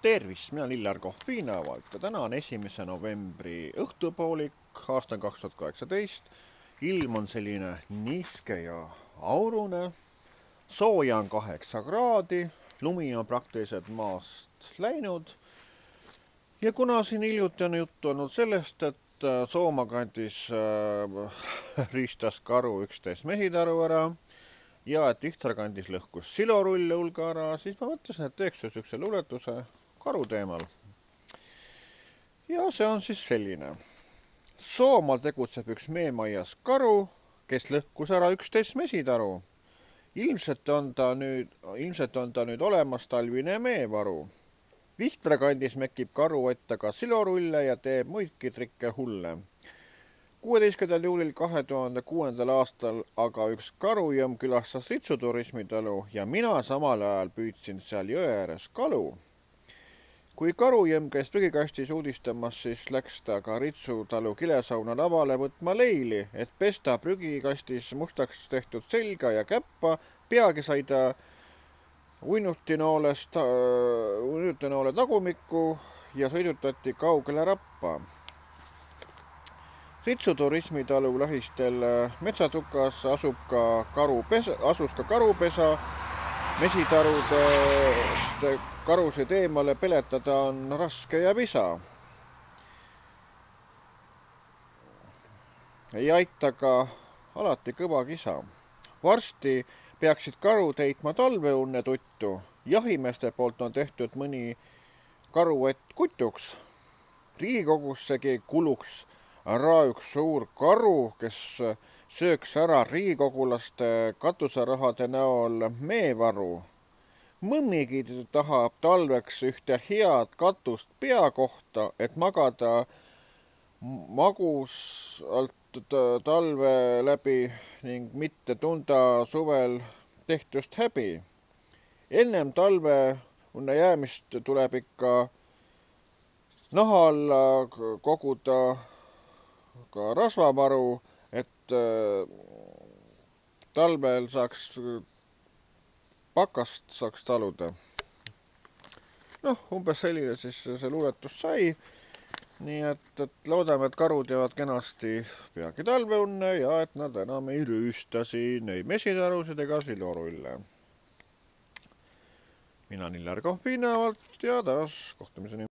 Tervist, mina Lillar Kohvinavalt ja täna on 1. novembri õhtupoolik, aasta 2018. Ilm on selline niiske ja aurune, sooja on 8 kraadi, lumi on praktiliselt maast läinud. Ja kuna siin hiljuti on juttu olnud sellest, et Soomaa kandis riistas karu 11 mesitaru ära ja et Ihtar kandis lõhkus silorulle hulga ära, siis ma mõtlesin, et teeks sihukese luuletuse karu teemal. Ja see on siis selline. Soomaal tegutseb üks meemaias karu, kes lõhkus ära 11 mesitaru. Ilmselt on ta nüüd olemas talvine meevaru. Vihtra kandis mekib karu ette ka silorulle ja teeb muidki trikke hulle. 16. juulil 2006. aastal aga üks karujõmm külastas Ritsu turismitalu ja mina samal ajal püüdsin seal jõe ääres kalu. Kui karujõmm käis prügikastis uudistamas, siis läks ta ka Ritsu talu kilesauna lavale võtma leili, et pesta prügikastis mustaks tehtud selga ja käppa. Peagi sai ta uinutinoole tagumikku ja sõidutati kaugele Rappa. Ritsu turismitalu lähistel metsatukas asus ka karupesa. Mesitarudest karusid eemale peletada on raske ja visa. Ei aita ka alati kõva kisa. Varsti peaksid karud heitma talveunne tuttu. Jahimeeste poolt on tehtud mõni karuett kutuks. Riigikogussegi kuluks ära üks suur karu, kes sööks ära riigikogulaste katuserahade näol meevaru. Mõmmigi tahab talveks ühte head katust pea kohta, et magada magusalt talve läbi ning mitte tunda suvel tehtust häbi. Ennem talve unne jäämist tuleb ikka naha alla koguda ka rasvavaru, et talvel pakast saaks taluda. Umbes selline siis see luuletus sai. Nii et loodame, et karud jäävad kenasti peagi talveunne ja et nad enam ei rüüsta siin ei mesitarusid ega silorulle. Mina Lillar Kohvinavalt ja taas kohtumiseni.